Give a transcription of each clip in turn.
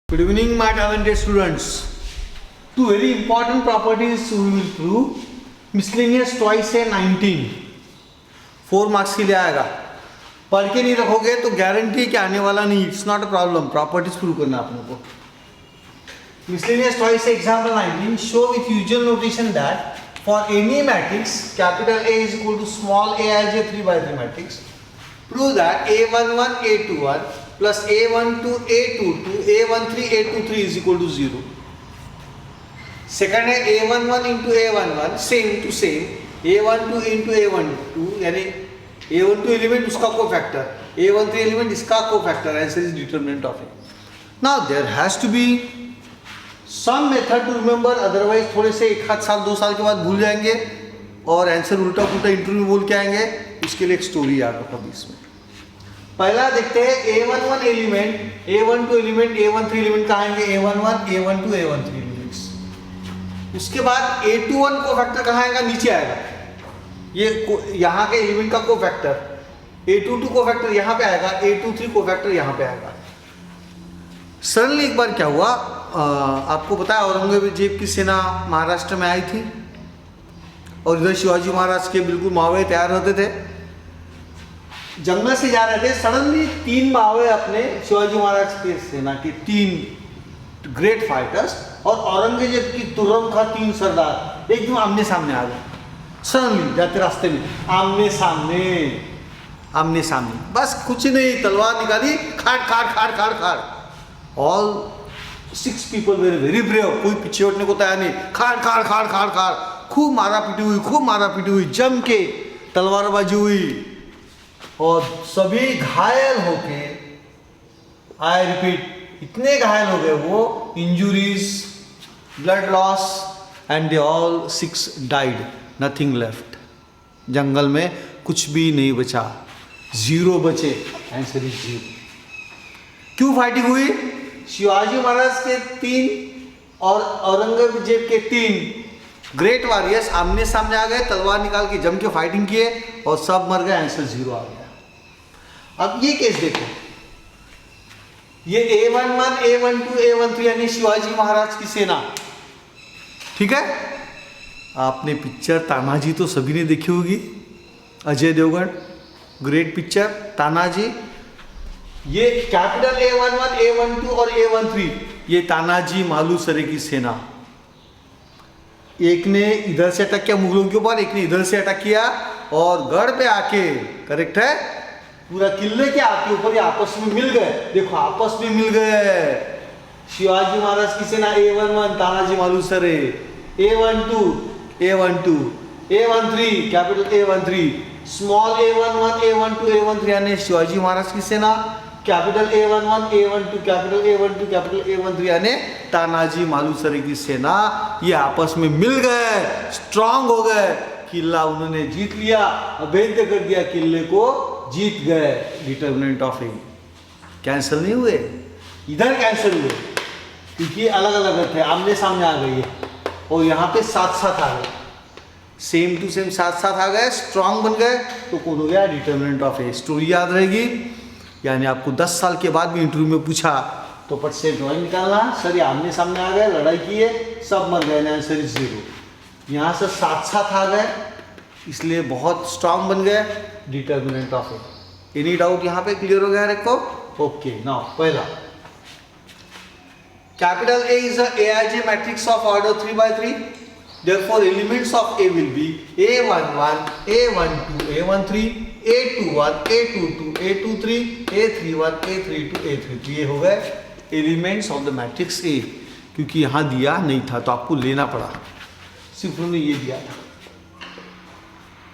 Good evening, my talented students. Two very important properties we will prove. Miscellaneous twice है 19, 4 marks के लिए आएगा. पढ़ के नहीं रखोगे तो गारंटी कि आने वाला नहीं. It's not a problem. Properties prove करना अपने को. Miscellaneous twice है example 19. Show with usual notation that for any matrix capital A is equal to small a as a 3 by 3 matrix. Prove that a11 a21 plus a12 a22 a13 a23 is equal to 0. Second है a11 into a11 same to same a12 into a12 यानी a12 element उसका cofactor a13 element इसका cofactor. Answer is determinant of A. Now there has to be some method to remember, otherwise थोड़े से एक आध साल 2 साल के बाद भूल जाएंगे और आंसर उल्टा पुल्टा इंटरव्यू बोल के आएंगे. उसके लिए एक स्टोरी याद रखो अभी इसमें. पहला देखते हैं a11 element a12 element a13 element कहाँ आएंगे? a11 a12 a13 elements. उसके बाद a21 को फैक्टर कहाँ आएगा? नीचे आएगा. ये यहाँ के एलिमेंट का को फैक्टर a22 को फैक्टर यहाँ पे आएगा, a23 को फैक्टर यहाँ पे आएगा. सडनली एक बार क्या हुआ, आपको पता है औरंगजेब की सेना महाराष्ट्र में आई थी और इधर शिवाजी महाराज के बिल्कुल मावे तैयार होते थे. जंगल से जा रहे थे. सडनली 3 मावे अपने शिवाजी महाराज की सेना के 3 ग्रेट फाइटर्स और औरंगजेब की तुर्रम का 3 सरदार एकदम आमने सामने आ गए. सडनली जाते रास्ते में आमने सामने बस कुछ नहीं, तलवार निकाली, खाड़. All 6 people very very brave. कोई पीछे हटने को तैयार नहीं. खाड़. खूब मारा पीटी हुई, जम के तलवारबाजी हुई और सभी घायल होके, आई रिपीट, इतने घायल हो गए वो, injuries, blood loss, and they all 6 died. Nothing left. जंगल में कुछ भी नहीं बचा, 0 बचे. Answer is 0. क्यों फाइटिंग हुई? शिवाजी महाराज के 3 और औरंगजेब के 3 ग्रेट वॉरियर्स आमने सामने आ गए, तलवार निकाल के जम के फाइटिंग किए और सब मर गए. आंसर 0 आ गया. अब ये केस देखो, ये a11 a12 a13 यानी शिवाजी महाराज की सेना. ठीक है, आपने पिक्चर तानाजी तो सभी ने देखी होगी, अजय देवगन, ग्रेट पिक्चर तानाजी. ये कैपिटल a11 a12 और a13 ये तानाजी मालुसरे की सेना. एक ने इधर से अटैक किया मुगलों के ऊपर, एक ने इधर से अटैक किया और गढ़ पे आके, करेक्ट है, पूरा किले के आके ऊपर ये आपस में मिल गए. देखो आपस में मिल गए. शिवाजी महाराज की सेना a11 Tanaji Malusare, a12 a13 capital a13, small a11 a12 a13 यानी शिवाजी महाराज की सेना, capital a11 a12 capital a13 यानी तानाजी मालुसरे की सेना. ये आपस में मिल गए, स्ट्रांग हो गए, किला उन्होंने जीत लिया, अभेद्य कर दिया किले को, जीत गए. Determinant of A. कैंसिल नहीं हुए, इधर कैंसिल हुए क्योंकि अलग अलग थे, आमने सामने आ गए और यहाँ पे साथ आ गए, सेम टू सेम साथ आ गए, स्ट्रांग बन गए. तो कौन हो गया? Determinant of A. स्टोरी याद रहेगी. यानी आपको 10 साल के बाद भी इंटरव्यू में पूछा तो पट से ड्राइंग निकालना. सर ये आमने सामने आ गए, लड़ाई किए, सब मर गए. Answer is 0. यहाँ से साथ आ गए इसलिए बहुत स्ट्रांग बन गए. Determinant of A. Any doubt यहाँ पे? क्लियर हो गया रखो? ओके. नाउ पहला, capital A is a Aij matrix of order 3 by 3. Therefore, elements of A will be A11, A12, A13, A21, A22, A23, A31, A32, A33. ये हो गए elements of the matrix A. क्योंकि यहाँ दिया नहीं था तो आपको लेना पड़ा, सिर्फ उन्होंने ये दिया था.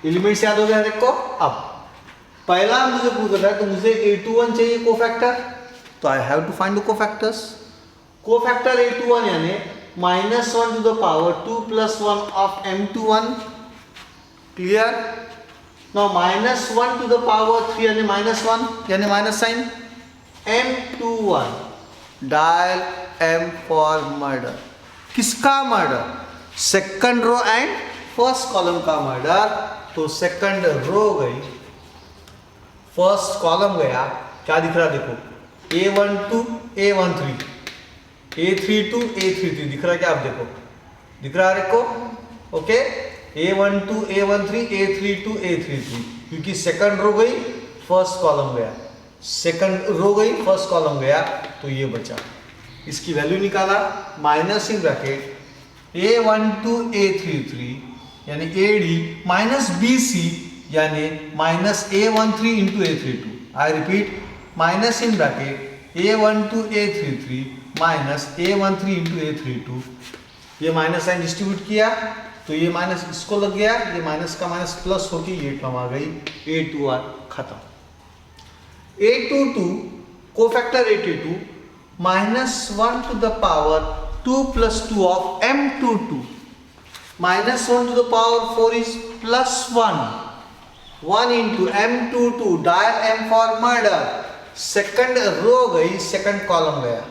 एलिमेंट्स याद हो गया देखो. अब पहला मुझे प्रूव करना है तो मुझे A21 चाहिए कोफैक्टर, तो I have to find the cofactors. Cofactor A21 यानी -1 to the power 2 plus 1 of M21. Clear? Now -1 to the power 3 यानी -1 यानी minus sign. M21 dial M for murder. किसका murder? Second row and first column का murder. तो second row गई, first column गया. क्या दिख रहा देखो, A12 A13 A32 A33 दिख रहा है क्या? आप देखो, दिख रहा है आपको? Okay, A12 A13 A32 A33, क्योंकि सेकंड रो गई फर्स्ट कॉलम गया, सेकंड रो गई फर्स्ट कॉलम गया, तो ये बचा। इसकी वैल्यू निकाला, minus in bracket A12 A33 यानी AD माइनस BC यानी minus A13 into A32। I repeat, minus in bracket A12 A33 minus A13 into A32। ये माइनस साइन डिस्ट्रीब्यूट किया तो ये माइनस इसको लग गया, ये माइनस का माइनस प्लस होके ये टर्म आ गई, A2R खत्म। A22 cofactor A22 minus 1 to the power 2 plus 2 of M22 minus 1 to the power 4 is plus 1 into M22 dial M for murder। Second row गई, सेकंड कॉलम गया,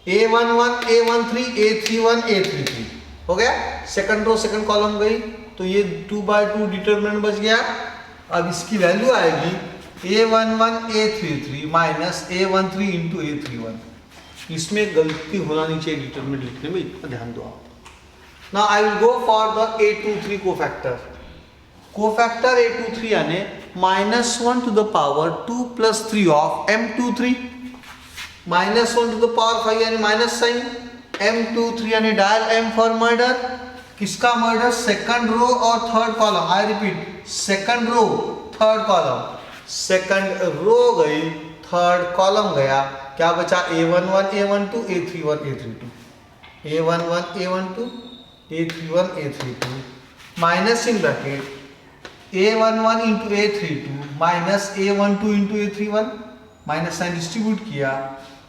A11 A13 A31 A33 हो गया, second row second column गई, तो ये 2/2 determinant बच गया। अब इसकी वैल्यू आएगी A11 A33 minus A13 into A31। इसमें गलती होना नहीं चाहिए डिटरमिनेंट लिखने में, इतना ध्यान दो आप। Now I will go for the A23 cofactor. Cofactor A23 यानी minus 1 to the power 2 plus 3 of M23 minus 1 to the power 5 यानी माइनस साइन, M23 यानी डायल M फॉर मर्डर। किसका मर्डर? सेकंड रो और third column. I repeat, second row third column, second row गई third column गया, क्या बचा? A11 A12 A31 A32, A11 A12 A31 A32 minus in bracket A11 into A32 minus A12 into A31, minus sign distribute किया,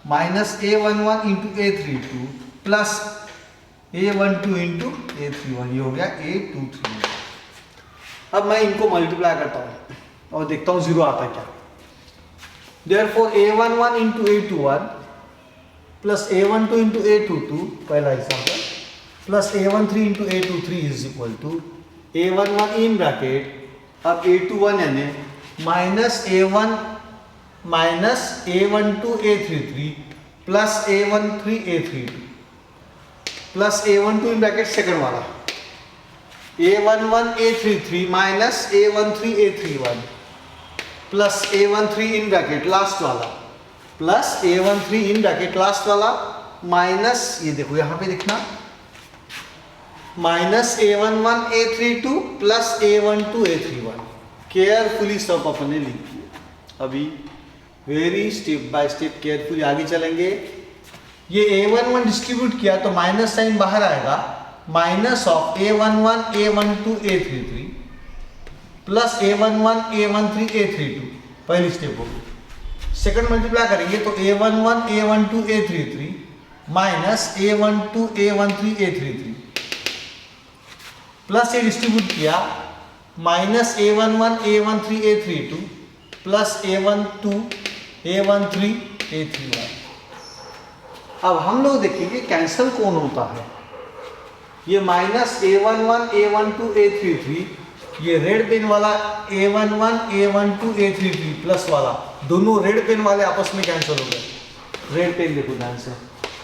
minus A11 into A32 plus A12 into A31, ये हो गया A23। अब मैं इनको मल्टीप्लाई करता हूँ और देखता हूँ जीरो आता है क्या। Therefore A11 into A21 plus A12 into A22, पहला example, plus A13 into A23 is equal to A11 in bracket, अब A21 यानी minus A1 minus A12 A33 plus A13 A32 plus A12 in bracket second वाला, A11 A33 minus A13 A31 plus A13 in bracket last वाला, plus A13 in bracket last वाला, minus ये देखो यहां पे लिखना, minus A11 A32 plus A12 A31। Carefully सब अपने लिख दिए। अभी worry step by step carefully आगे चलेंगे। ये A11 डिस्ट्रीब्यूट किया तो माइनस साइन बाहर आएगा, minus of A11 A12 A33 plus A11 A13 A32, पहली स्टेप होगी। सेकंड मल्टीप्लाई करेंगे तो A11 A12 A33 minus A12 A13 A33 plus ये डिस्ट्रीब्यूट किया, minus A11 A13 A32 plus A12 A13 A31। अब हम लोग देखेंगे कैंसल कौन होता है। ये माइनस A11 A12 A33, ये रेड पेन वाला A11 A12 A33 प्लस वाला, दोनों रेड पेन वाले आपस में कैंसिल हो गए। रेड पेन देखो ध्यान से,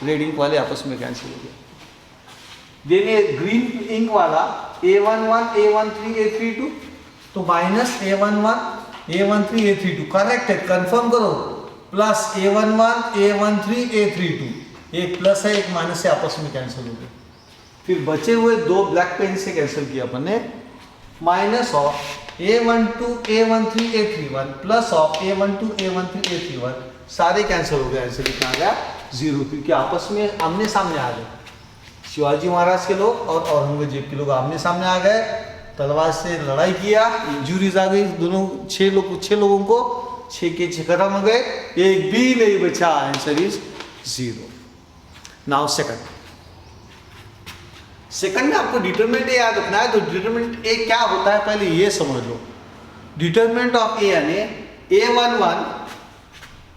रेड इंक वाले आपस में कैंसिल हो गए। देन ग्रीन इंक वाला A11 A13 A32, तो minus A11 A13 A32 correct है, कंफर्म करो, प्लस A11 A13 A32, एक प्लस है एक माइनस से आपस में कैंसिल हो गए। फिर बचे हुए दो ब्लैक पेन से कैंसिल किया अपन ने, minus of A12 A13 A31 plus of A12 A13 A31, सारे कैंसिल हो गए। आंसर कितना आ गया? 0, क्योंकि आपस में आमने सामने आ गए। शिवाजी महाराज के लोग और औरंगजेब के लोग आमने सामने आ गए, तलवार से लड़ाई किया, इंजुरीज आ गई दोनों, 6 लोगों को 6 के 6 खत्म हो गए, एक भी नहीं बचा। Answer is 0। नाउ सेकंड में आपको डिटरमिनेंट ए याद रखना है। तो डिटरमिनेंट ए क्या होता है पहले ये समझ लो। डिटरमिनेंट ऑफ ए यानी A11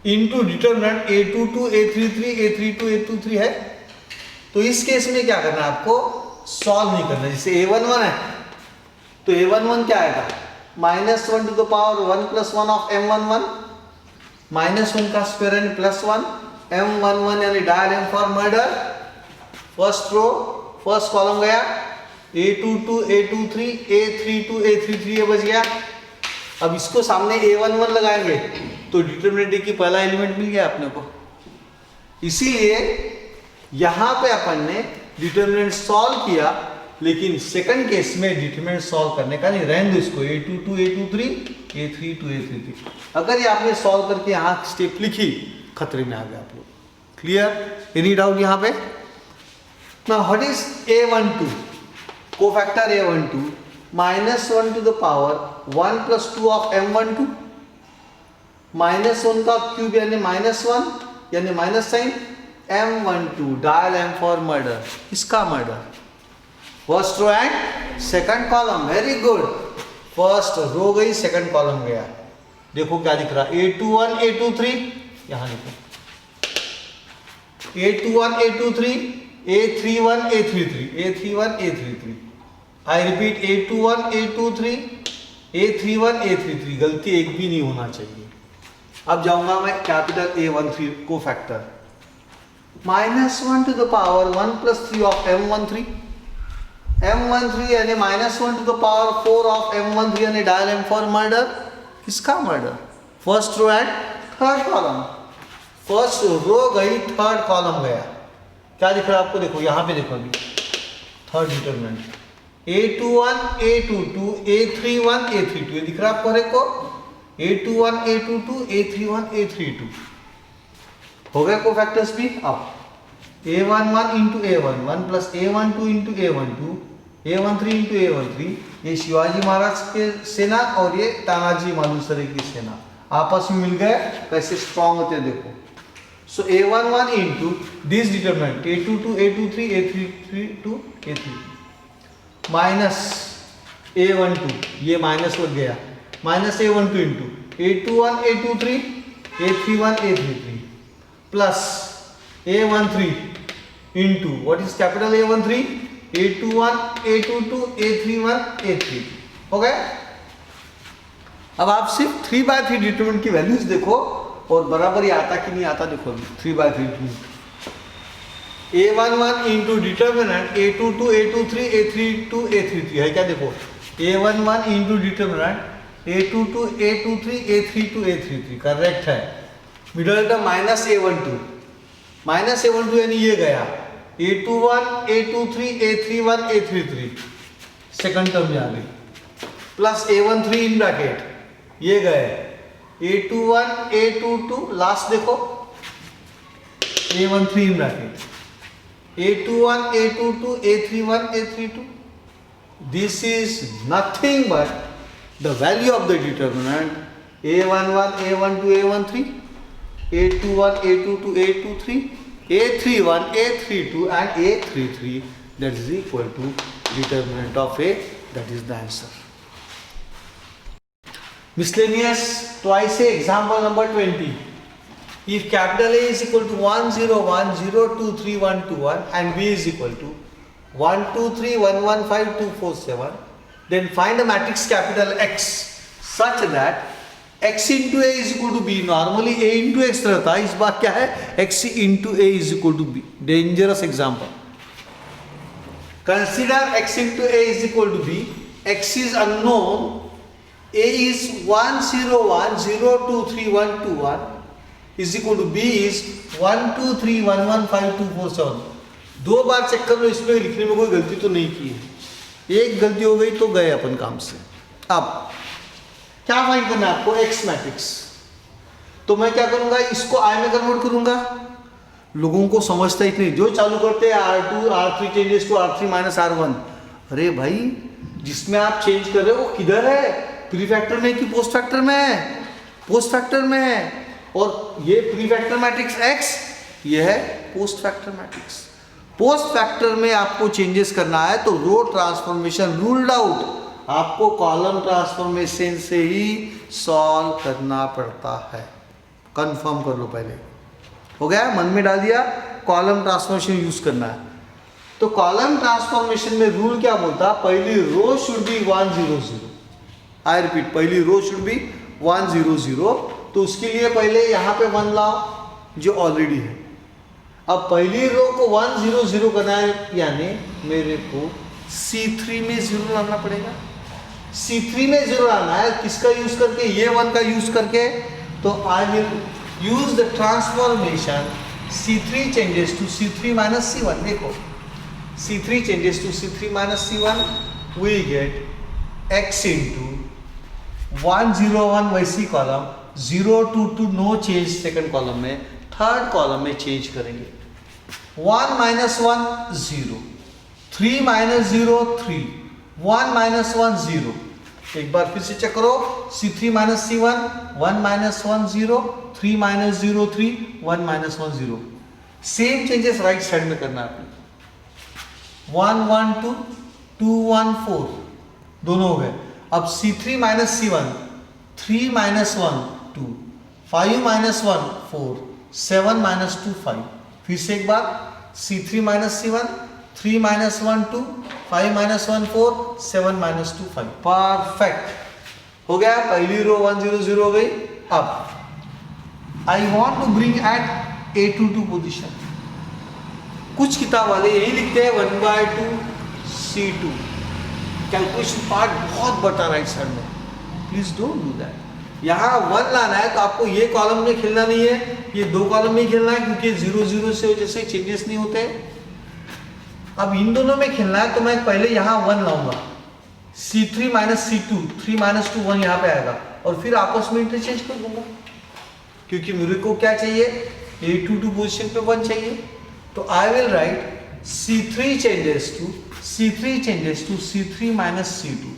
into determinant A22 A33 A32 A23 है। तो इस केस में क्या करना है आपको? सॉल्व नहीं करना। जैसे A11 है तो A11 क्या आएगा? Minus 1 to the power 1 plus 1 of M11, minus 1 का स्क्वायर यानी प्लस 1, M11 यानी dial M for murder, first row first column गया, A22 A23 A32 A33 ये बच गया। अब इसको सामने A11 लगाएंगे तो डिटरमिनेंट की पहला एलिमेंट मिल गया अपने को। इसीलिए यहां पे अपन ने डिटरमिनेंट सॉल्व किया, लेकिन सेकंड केस में डिटरमिनेंट सॉल्व करने का नहीं, रहने दो इसको A22 A23 A32 A33। अगर ये आपने सॉल्व करके यहां स्टेप लिखी, खतरे में आ गए आप लोग। क्लियर? एनी डाउट यहां पे? Now what is A12? Cofactor A12 -1 to the power 1 + 2 of M12, -1 का क्यूब यानी -1 यानी minus sign, M12 dial M for murder, इसका murder. First row and second column, very good. First row गई, second column गया। देखो क्या दिख रहा, A21 A23, यहां लिखो A21 A23 A31 A33 A31 A33। I repeat A21 A23 A31 A33, गलती एक भी नहीं होना चाहिए। अब जाऊंगा मैं capital A13 cofactor, -1 to the power 1 + 3 of M13, M13 यानी -1 to the power 4 of M13 यानी डायल M फॉर मर्डर, किसका मर्डर? First row and third column. First row गई, थर्ड कॉलम गया। क्या दिख रहा है आपको? देखो यहां पे देखो, अभी third determinant A21 A22 A31 A32, ये दिख रहा है आपको? हर एक को A21 A22 A31 A32 हो गए को फैक्टर्स भी। अब A11 into A11 plus A12 into A12 A13 into A13, ये शिवाजी महाराज के सेना और ये तानाजी मालुसरे की सेना आपस में मिल गए। कैसे स्ट्रॉन्ग होते हैं देखो। सो A11 into this determinant A22 A23 A32 A33 minus A12, ये माइनस लग गया, minus A12 into A21 A23 A31 A33 plus A13 into what is capital A13 A21 A22 A31 A33 हो गया। अब आप सिर्फ 3/3 डिटरमिनेंट की वैल्यूज देखो और बराबर ही आता कि नहीं आता देखो। 3/3 A11 into determinant A22 A23 A32 A33 है क्या? देखो A11 into determinant A22 A23 A32 A33 correct है। मिडल टर्म -A12 यानी ये गया A21 A23 A31 A33, second term आ गई, प्लस A13 इन ब्रैकेट, ये गए A21 A22, लास्ट देखो A13 in bracket A21 A22 A31 A32। This is nothing but the value of the determinant A11 A12 A13 A21 A22 A23 A31 A32 and A33, that is equal to determinant of A, that is the answer. Miscellaneous twice A, example number 20. If capital A is equal to 1 0 1 0 2 3 1 2 1 and B is equal to 1 2 3 1 1 5 2 4 7, then find a matrix capital X such that X into A is equal to B। Normally A into X रहता है, इस बार क्या है X into A is equal to B। Dangerous example, consider X into A is equal to B, X is unknown, A is 1 0 1 0 2 3 1 2 1 is equal to B is 1 2 3 1 1 5 2 4 7। दो बार check कर लो, इसमें लिखने में कोई गलती तो नहीं की है, एक गलती हो गई तो गए अपन काम से। अब क्या फाइंड करना है आपको? X matrix. तो मैं क्या करूंगा, इसको आई में कन्वर्ट करूंगा। लोगों को समझता ही नहीं, जो चालू करते हैं R2 R3 changes to R3 minus R1। अरे भाई, जिसमें आप चेंज कर रहे हो वो किधर है? प्री फैक्टर में कि पोस्ट फैक्टर में? पोस्ट फैक्टर में। और ये प्री फैक्टर मैट्रिक्स X, ये है post factor matrix. Post factor में आपको चेंजेस करना है तो रो ट्रांसफॉर्मेशन रूल्ड आउट, आपको कॉलम ट्रांसफॉर्मेशन से ही सॉल्व करना पड़ता है। कंफर्म कर लो पहले, हो गया? मन में डाल दिया, कॉलम ट्रांसफॉर्मेशन यूज करना है। तो कॉलम ट्रांसफॉर्मेशन में रूल क्या बोलता है? पहली रो शुड बी 1 0 0। आई रिपीट, पहली रो शुड बी 1 0 0। तो उसके लिए पहले यहाँ पे 1 लाओ जो ऑलरेडी है, अब पहली रो को 1 0 0 करना है, यानी मेरे को C3 में 0 लाना पड़ेगा। C3 में 0 लाना है, किसका यूज करके? ये 1 का यूज करके। तो I will use the transformation C3 changes to C3 minus C1। देखो C3 changes to C3 minus C1, we get x into 1 0 1 वैसी column, 0 2 2 no change second column में, थर्ड कॉलम में चेंज करेंगे। 1 minus 1 0, 3 minus 0 3, 1 minus 1 0। एक बार फिर से check करो, C3 minus C1, 1 minus 1 0, 3 minus 0 3, 1 minus 1 0। Same changes right side में करना है आपने। 1 1 2, 2 1 4 दोनों हो गए। अब C3 minus C1, 3 minus 1 2, 5 minus 1 4, 7 minus 2 5। फिर से एक बार, C3 minus C1, 3 minus 1 2, 5 minus 1 4, 7 minus 2 5। Perfect हो गया, पहली रो 1 0 0 हो गई। अब I want to bring at A22 position. कुछ किताब वाले यही लिखते हैं 1/2 C2। कैलकुलेशन पार्ट बहुत बड़ा राइट साइड में, प्लीज डोंट डू दैट। यहाँ 1 लाना है तो आपको ये कॉलम में खेलना नहीं है, ये दो कॉलम में ही खेलना है, क्योंकि 0 0 से वजह से चेंजेस नहीं होते। अब इन दोनों में खेलना है तो मैं पहले यहाँ 1 लाऊंगा, C3 minus C2, 3 minus 2 1 यहाँ पे आएगा, और फिर आपस में इंटरचेंज कर दूंगा, क्योंकि मेरे को क्या चाहिए? A22 पोजिशन पे 1 चाहिए। तो I will write C3 changes to C3 minus C2,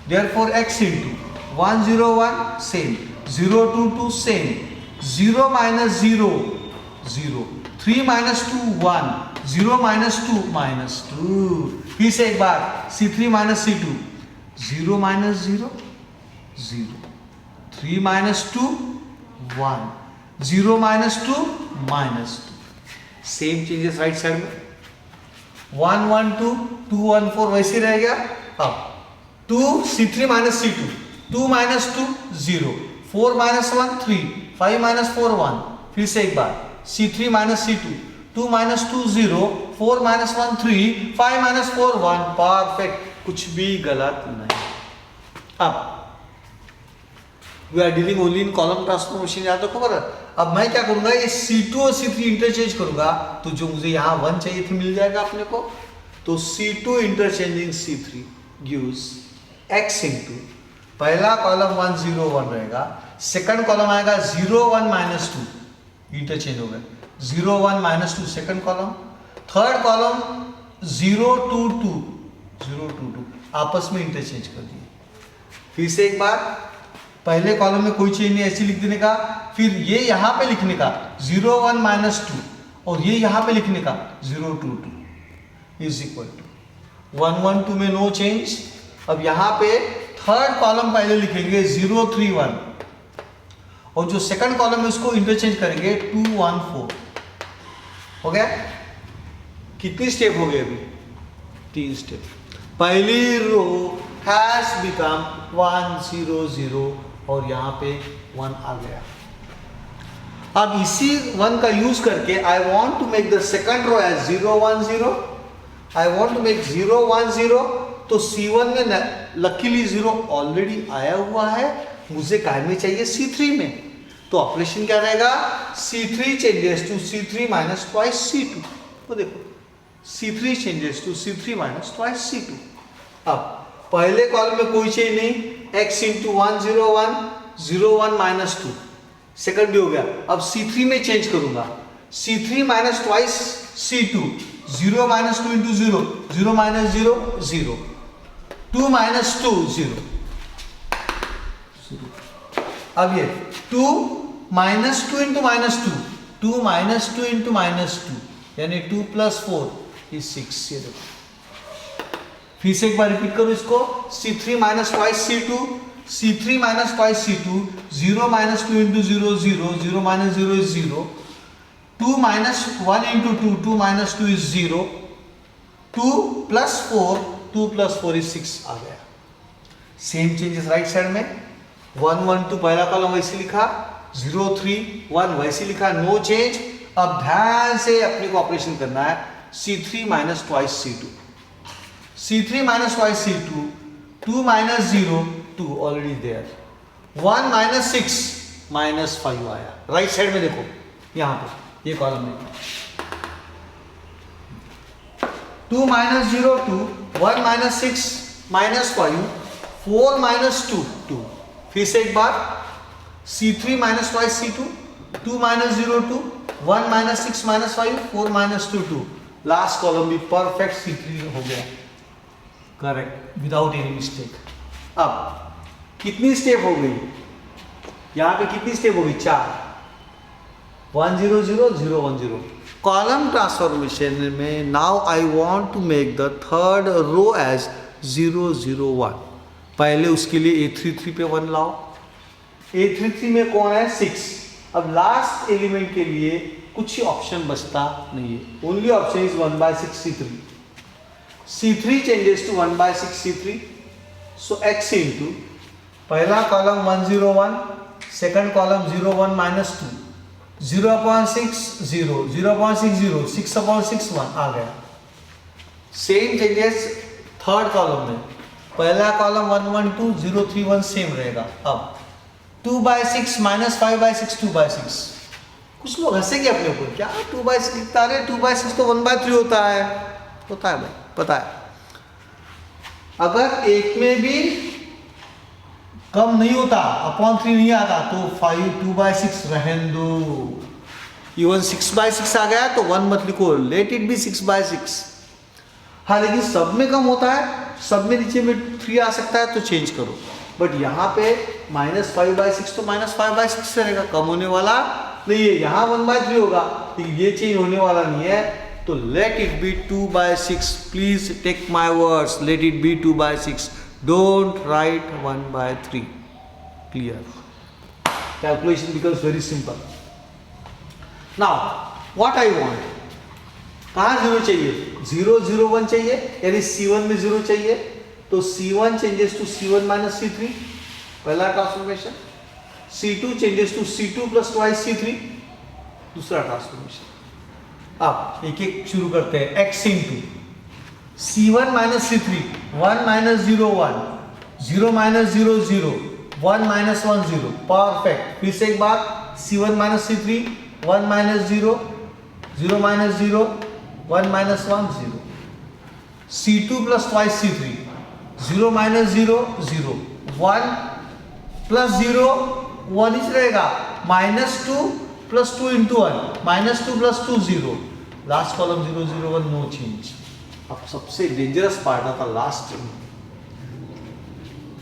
therefore x into 1 0 1 same, 0 2 2 same, 0 minus 0 0, 3 minus 2 1, 0 minus 2 minus 2। फिर से एक बार, C3 minus C2, 0 minus 0 0, 3 minus 2 1, 0 minus 2 minus 2। Same changes right side में, 1 1 2, 2 1 4 वैसे रह गया। अब 2 C3 minus C2, 2 minus 2 0, 4 minus 1 3, 5 minus 4 1। फिर से एक बार, C3 minus C2, 2 minus 2 0, 4 minus 1 3, 5 minus 4 1। Perfect, कुछ भी गलत नहीं। अब we are dealing only in column transformation, याद रखो बरा। अब मैं क्या करूंगा, ये C2 और C3 इंटरचेंज करूंगा, तो जो मुझे यहाँ 1 चाहिए थे मिल जाएगा अपने को। तो C2 interchanging C3 gives x into, पहला कॉलम 1 0 1 रहेगा, सेकंड कॉलम आएगा 0 1 minus 2, इंटरचेंज हो गया, 0 1 minus 2 second column, third column 0 2 2 0 2 2 आपस में इंटरचेंज कर दिए। फिर से एक बार, पहले कॉलम में कोई चेंज नहीं, ऐसे लिख देने का। फिर ये यहाँ पे लिखने का 0 1 minus 2, और ये यहाँ पे लिखने का 0 2 2 इज इक्वल टू 1 1 2 में नो चेंज। अब यहाँ पे थर्ड कॉलम पहले लिखेंगे 0 3 1, और जो सेकंड कॉलम है उसको इंटरचेंज करेंगे 2 1 4। हो गया? कितनी स्टेप हो गए अभी? 3 स्टेप। पहली रो हैज बिकम 1 0 0, और यहाँ पे 1 आ गया। अब इसी 1 का यूज करके I want to make the second row as 0 1 0, I want to make 0 1 0। तो C1 में लकीली 0 ऑलरेडी आया हुआ है, मुझे काय में चाहिए? C3 में। तो ऑपरेशन क्या रहेगा? C3 changes to C3 minus twice C2। तो देखो, C3 changes to C3 minus twice C2। अब पहले कॉलम में कोई चेंज नहीं, x इंटू 1 0 1, 0 1 minus 2, सेकंड भी हो गया। अब C3 में चेंज करूंगा, C3 minus twice C2, 0 minus 2 into 0, 0 minus 0 0, 2 minus 2 0। अब ये 2 minus 2 into minus 2, 2 minus 2 into minus 2, यानी 2 plus 4 is 6। ये देखो, फिर से एक बार रिपीट करो इसको, C3 minus twice C2, C3 minus twice C2, 0 minus 2 into 0 0, 0 minus 0 is 0, 2 minus 1 into 2, 2 minus 2 is 0, 2 plus 4, 2 plus 4 is 6 आ गया। सेम चेंजेस राइट साइड में, 1 1 2 पहला कॉलम वैसे लिखा, 0 3 1 वैसे लिखा, नो चेंज। अब ध्यान से अपने को ऑपरेशन करना है, C3 minus twice C2, C3 minus twice C2, 2 minus 0 2 already there, 1 minus 6 minus 5 आया। राइट साइड में देखो, यहाँ पे ये कॉलम में 2 माइनस 0 2, 1 माइनस 6 माइनस 5, 4 माइनस 2 2। फिर से एक बार, C3 minus twice C2, 2 minus 0 2, 1 minus 6 minus 5, 4 minus 2 2। Last column भी परफेक्ट C3 हो गया, करेक्ट, विदाउट एनी मिस्टेक। अब कितनी स्टेप हो गई, यहाँ पे कितनी स्टेप हो गई, 4, 1 0 0 0 1 0। कॉलम ट्रांसफॉर्मेशन में now I want to make the third row as 0 0 1। पहले उसके लिए A33 पे 1 लाओ, A33 में कौन है, 6। अब लास्ट एलिमेंट के लिए कुछ ही ऑप्शन बचता नहीं है, only option is 1/6 C3। C3 changes to 1/6 C3, so x into पहला कॉलम 1 0 1, सेकंड कॉलम 0 1 माइनस 2, 0/6 0, 0/6 0, 6/6 1 आ गया। सेम चेंजेस थर्ड कॉलम में, पहला कॉलम 1 1 2, 0 3 1 सेम रहेगा। अब 2/6 माइनस 5/6 2/6। कुछ लोग हंसेंगे अपने ऊपर, क्या 2/6 लिखता है, 2/6 तो 1/3 होता है भाई, पता है। अगर एक में भी कम नहीं होता, अपॉन 3 नहीं आता, तो 5 2/6 रहने दो। इवन 6/6 आ गया तो 1 मत लिखो, लेट इट बी 6/6। हाँ, लेकिन सब में कम होता है, सब में नीचे में 3 आ सकता है तो चेंज करो। बट यहाँ पे -5/6 तो -5/6 रहेगा, कम होने वाला नहीं है। यहाँ 1/3 होगा, लेकिन ये चेंज होने वाला नहीं है, तो let it be 2/6। Please take my words, let it be 2/6, don't write 1/3। Clear? Calculation becomes very simple. Now what I want, कहाँ 0 चाहिए, 0 0 1 चाहिए, यानी C1 में 0 चाहिए, तो C1 changes to C1 minus C3, पहला transformation. C2 changes to C2 plus twice C3, दूसरा transformation. अब एक एक शुरू करते हैं। x into C1 minus C3, 1 minus 0 1, 0 minus 0 0, 1 minus 1 0, perfect. फिर से एक बार, C1 minus C3, 1 minus 0, 0 minus 0, 1 minus 1 0, C2 plus twice C3, 0 minus 0 0, 1 plus 0 1 ही रहेगा, -2 plus 2 into 1, -2 plus 2 0, last column 0 0 1, no change. अब सबसे डेंजरस पार्ट आता लास्ट में,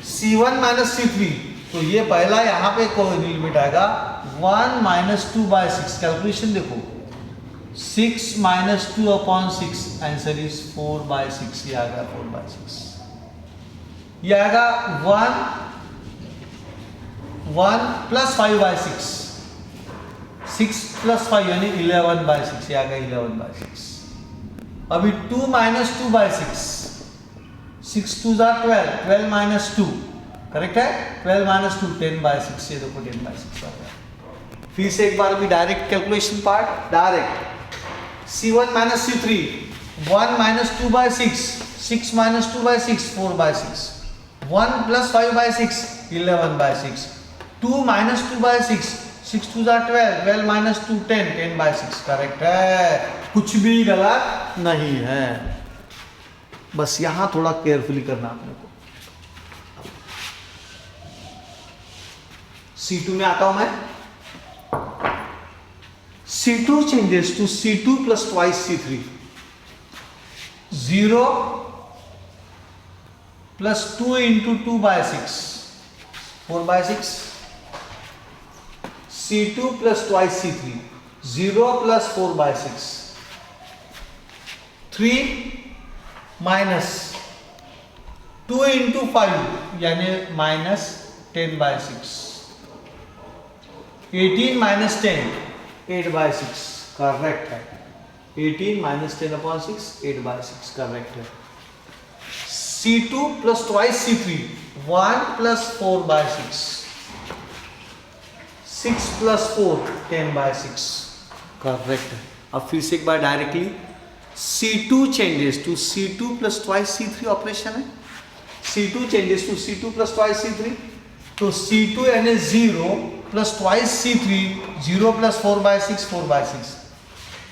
C1 माइनस C3, तो ये पहला यहाँ पे कोई लिमिट आएगा 1 माइनस 2/6। कैलकुलेशन देखो, 6 माइनस 2/6, आंसर इज 4/6। ये आएगा 4/6। ये आएगा 1 प्लस 5/6, 6 प्लस 5 यानी 11/6। ये आएगा 11/6। अभी 2 माइनस 2/6, 6 2 12, 12 माइनस 2, करेक्ट है, 12 माइनस 2 10/6। ये देखो 10/6 आ गया। फिर से एक बार भी direct calculation part, direct. C1 minus C3, 1 minus 2/6, 6 minus 2/6 4/6, 1 plus 5/6 11/6, 2 minus 2/6, 6 2 12, 12 minus 2 10, 10/6। Correct है, कुछ भी गलत नहीं है, बस यहां थोड़ा केयरफुली करना अपने को। C2 में आता हूं मैं, C2 changes to C2 plus twice C3, 0 plus 2 into 2/6, 4/6, C2 plus twice C3, 0 plus 4/6, 3 minus 2 into 5 यानी माइनस 10/6, 18 माइनस 10 8/6। करेक्ट है, 18 माइनस 10/6 8/6 करेक्ट है। C2 plus twice C3, 1 plus 4/6, 6 plus 4 10/6 correct है। अब फिर से एक बार directly C2 changes to C2 plus twice C3 operation है। C2 changes to C2 plus twice C3, तो C2 यानी 0 plus twice C3, 0 plus 4/6 4/6,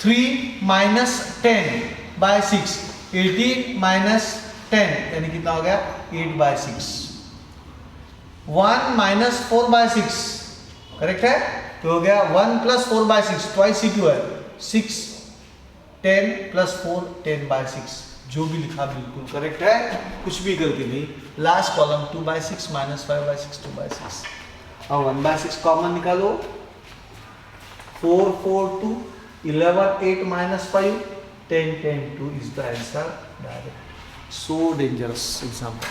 3 minus 10/6, 18 minus 10 यानी कितना हो गया 8/6, 1 माइनस 4/6 करेक्ट है, तो हो गया 1 प्लस 4/6 ट्वाइस C2 है 6, 10 प्लस 4 10/6, जो भी लिखा बिल्कुल करेक्ट है, कुछ भी गलती नहीं। लास्ट कॉलम 2/6 माइनस 5/6 2/6, अब 1/6 कॉमन निकालो, 4 4 2, 11 8 minus 5 10 10 2 is the answer direct. So dangerous example.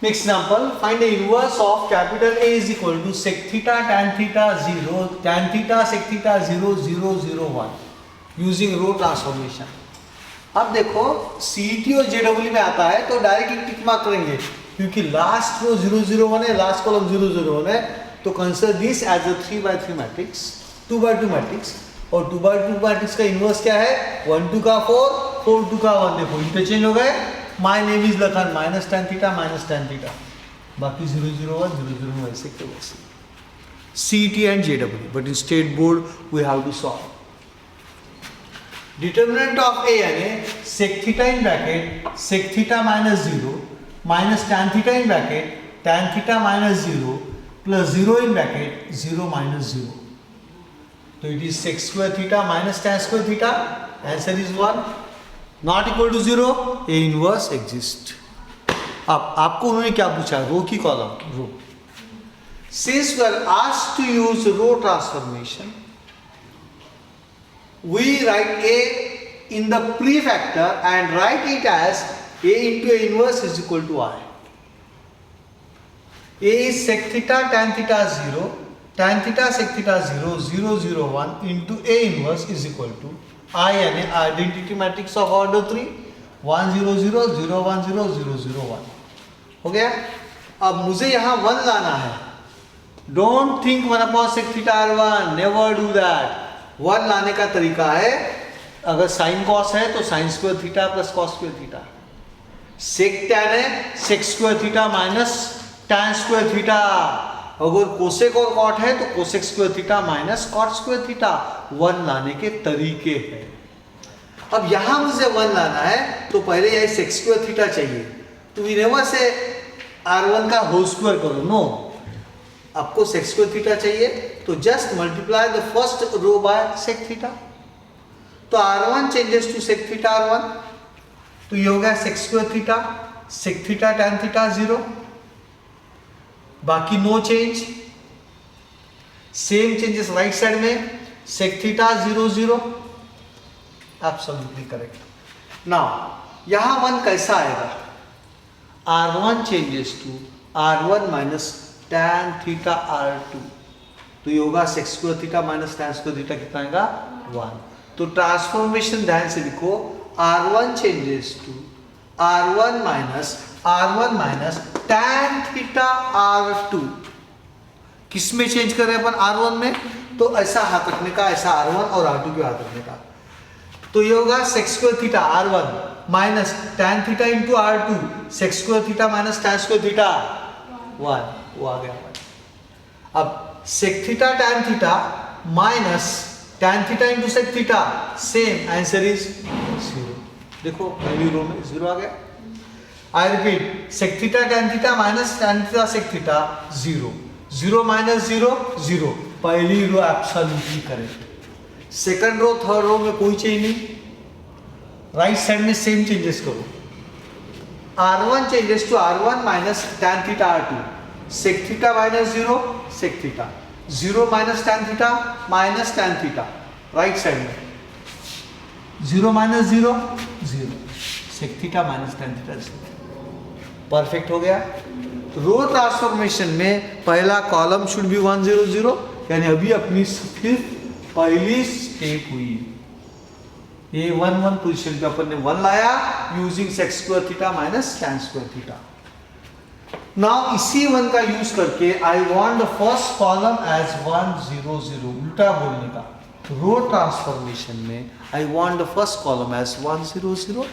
Next example, find the inverse of capital A is equal to sec theta tan theta 0 tan theta sec theta 0 0 0 1 using row transformation. अब देखो CET और JEE में आता है तो direct tick mark करेंगे क्योंकि last row 0 0 1 है, लास्ट कॉलम 0 0 1 है, तो consider this as a 3/3 matrix, 2/2 matrix, और 2/2 मैट्रिक्स का इनवर्स क्या है 1 2 का 4 4 2 का 1, देखो इंटरचेंज हो गए, my name is Lakhan minus tan theta minus tan theta, बाकी 0 0 1 0 0 1 वैसे के वैसे। CET and JEE, but in state board we have to solve. Determinant of A यानी sec theta in bracket sec theta minus 0 minus tan theta in bracket tan theta minus 0 plus 0 in bracket 0 minus 0. So it is sec square theta minus tan square theta. Answer is 1. Not equal to 0. A inverse exists. अब आपको उन्होंने क्या पूछा, row की column, row. Since we are asked to use row transformation, we write A in the prefactor and write it as A into A inverse is equal to I. A is sec theta tan theta 0 tan theta sec theta 0 0 0 1 into A inverse is equal to I यानी identity matrix of order 3 1 0 0 0 1 0 0 0 1 हो गया। अब मुझे यहाँ 1 लाना है, don't think 1 upon sec theta r1, never do that. 1 लाने का तरीका है, अगर साइन कॉस है तो sine square theta plus cos square theta, sec tan है sec square theta minus tan square theta, अगर कोसेक और कॉट है तो cosec square theta minus cot square theta. 1 लाने के तरीके हैं। अब यहां मुझे 1 लाना है तो पहले यही सेक स्क्वायर थीटा चाहिए, तो विनेवर से r1 का होल स्क्वायर करो, नो, आपको सेक स्क्वायर थीटा चाहिए तो just multiply the first row by sec theta, तो r1 changes to sec theta r1, तो ये हो गया sec square theta sec theta tan theta 0, बाकी no change. Same changes right side में, सेक थीटा 0 0, एब्सोल्युटली करेक्ट। नाउ यहां 1 कैसा आएगा, r1 changes to r1 minus tan theta r2, तो ये होगा sec square theta minus tan square theta, कितना आएगा 1। तो ट्रांसफॉर्मेशन ध्यान से लिखो, r1 changes to r1 minus tan theta r2, किस में चेंज कर रहे हैं अपन, r1 में, तो ऐसा हाथ रखने का, ऐसा r1 और r2 के हाथ रखने का, तो ये होगा sec square theta r1 minus tan theta into r2 sec square theta minus tan square theta 1, वो आ गया। अब sec theta tan theta minus tan theta into sec theta, same, answer is 0। देखो पहली रो में 0 आ गया। I repeat, sec theta tan theta minus tan theta sec theta 0 0 minus 0 0, पहली row absolutely correct. Second row third रो में कोई change नहीं, right side में सेम चेंजेस करो, r1 changes to r1 minus tan theta r2 sec theta minus 0 sec theta 0 minus tan theta minus tan theta, right side में 0 minus 0 0 sec theta minus tan theta 0, perfect हो गया। तो रो transformation में पहला column should be 1 0 0, यानी अभी अपनी सिर्फ पहली स्टेप हुई, ये 1 1 पोजीशन पे अपन ने 1 लाया using sec square theta minus tan square theta. Now इसी 1 का यूज करके I want the first column as 1 0 0, उल्टा बोलने का, रो ट्रांसफॉर्मेशन में I want the first column as 1 0 0,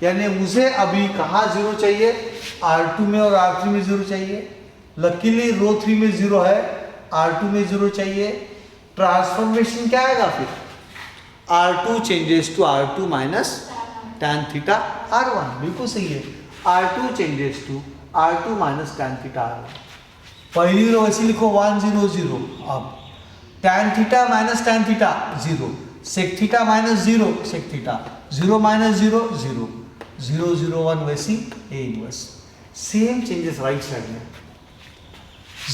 यानी मुझे अभी कहाँ 0 चाहिए, R2 में और R3 में 0 चाहिए। लकीली रो 3 में 0 है, R2 में 0 चाहिए। ट्रांसफॉर्मेशन क्या आएगा फिर, R2 changes to R2 minus tan theta R1, बिल्कुल सही है। R2 changes to R2 minus tan theta R1। पहली रो ऐसी लिखो 1 0 0, अब tan theta minus tan theta 0, sec theta minus 0 sec theta 0 minus 0 0 0 0 1 वैसी A inverse. Same changes right side में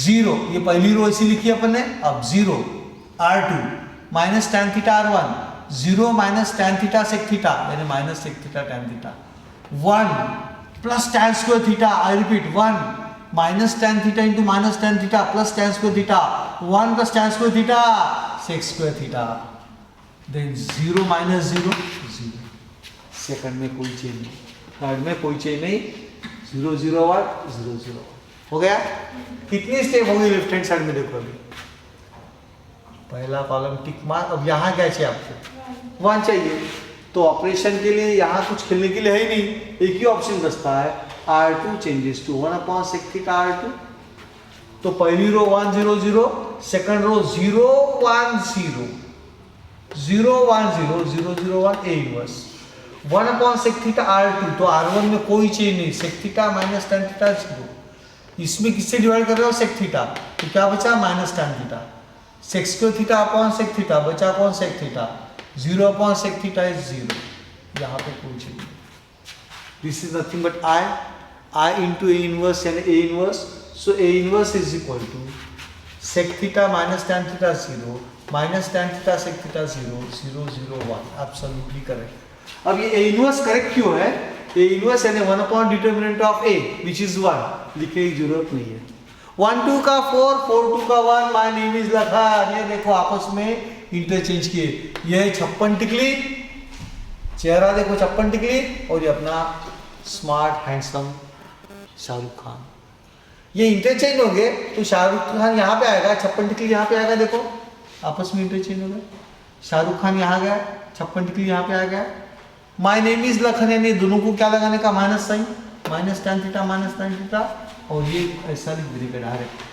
0, ये पहली रो ऐसी लिखी अपन ने, अब 0 R2 minus tan theta R1, 0 minus tan theta sec theta यानी minus sec theta tan theta, 1 plus tan square theta, I repeat 1 minus tan theta into minus tan theta plus tan square theta, 1 plus tan square theta sec square theta, then 0 minus 0 0। Second में कोई change नहीं, third में कोई change नहीं, 0 0 1 0 0 हो गया। कितनी step होगी लेफ्ट हैंड साइड में, देखो अभी पहला कॉलम टिक मार। अब यहाँ क्या चाहिए आपको, 1 चाहिए, तो ऑपरेशन के लिए यहाँ कुछ खेलने के लिए है ही नहीं, एक ही ऑप्शन बचता है, R2 changes to 1 upon sec theta R2। तो पहली row 1 0 0, second row 0 1 0 0 1 0 0 0 1 A inverse, 1 upon sec theta R2, तो R1 में कोई चेंज नहीं, sec theta minus tan theta 0। इसमें किससे डिवाइड कर रहे हो, sec थीटा, तो क्या बचा minus tan theta, sec square theta upon sec theta बचा upon sec theta, 0 upon sec theta is 0, यहाँ पे कोई चेंज नहीं। This is nothing but I into A inverse यानी A inverse, so A inverse is equal to sec theta minus tan theta 0 minus tan theta sec theta 0 0 0 1, absolutely correct. अब ये A inverse correct क्यों है, A inverse यानी 1 upon determinant of A which is 1, लिखने की जरूरत नहीं है। 1 2 का 4 4 2 का 1, माय नेम इज लखा, ये देखो आपस में इंटरचेंज किए, ये 56 टिकली, चेहरा देखो 56 टिकली, और ये अपना स्मार्ट हैंडसम शाहरुख खान, ये इंटरचेंज हो गए, तो शाहरुख खान यहाँ पे आएगा, 56 टिकली यहाँ पे आएगा, देखो आपस में इंटरचेंज हो गए, शाहरुख खान यहाँ गया, 56 टिकली यहाँ पे आ गया। माय नेम इज लखन, यानी दोनों को क्या लगाने का, minus sign, minus tan theta minus tan theta, और ये ऐसा लिख देगा direct,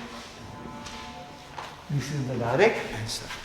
this is the direct answer.